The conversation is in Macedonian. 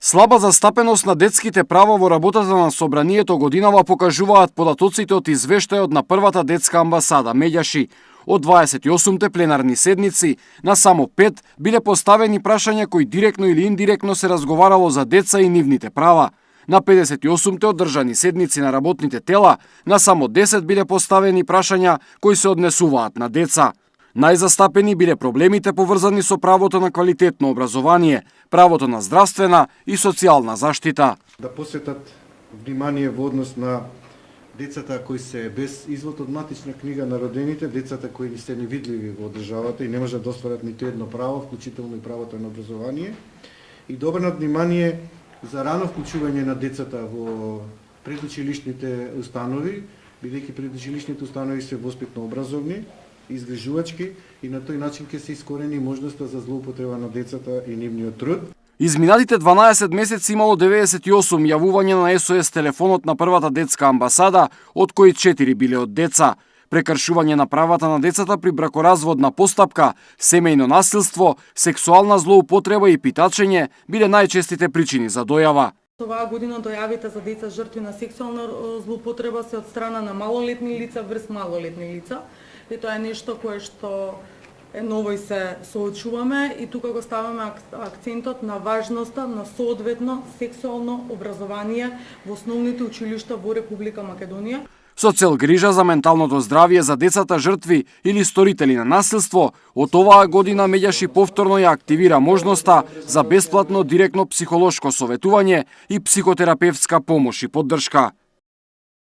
Слаба застапеност на детските права во работата на собранието годинава покажуваат податоците од извештајот на првата детска амбасада Меѓаши. Од 28 пленарни седници, на само 5 биле поставени прашања кои директно или индиректно се разговарало за деца и нивните права. На 58 одржани седници на работните тела, на само 10 биле поставени прашања кои се однесуваат на деца. Најзастапени биле проблемите поврзани со правото на квалитетно образование, правото на здравствена и социјална заштита. Да посветат внимание во однос на децата кои се без извод од матична книга на родените, децата кои не се невидливи во државата и не можат да остварат ниту едно право, вклучително и правото на образование, и да обрнат внимание за рано вклучување на децата во предучилишните установи, бидејќи предучилишните установи се воспитно образовни, изгрижувачки и на тој начин ќе се искорени можноста за злоупотреба на децата и нивниот труд. Изминатите 12 месеци имало 98 јавувања на СОС телефонот на првата детска амбасада, од кои 4 биле од деца. Прекршување на правата на децата при бракоразводна постапка, семејно насилство, сексуална злоупотреба и питачење биле најчестите причини за дојава. Оваа година дојавите за деца жртви на сексуална злоупотреба се од страна на малолетни лица врз малолетни лица. И тоа е нешто кое што е ново и се соочуваме и тука го ставаме акцентот на важноста на соодветно сексуално образование во основните училишта во Република Македонија. Со цел грижа за менталното здравје за децата жртви или сторители на насилство, од оваа година Меѓаши повторно ја активира можноста за бесплатно директно психолошко советување и психотерапевтска помош и поддршка.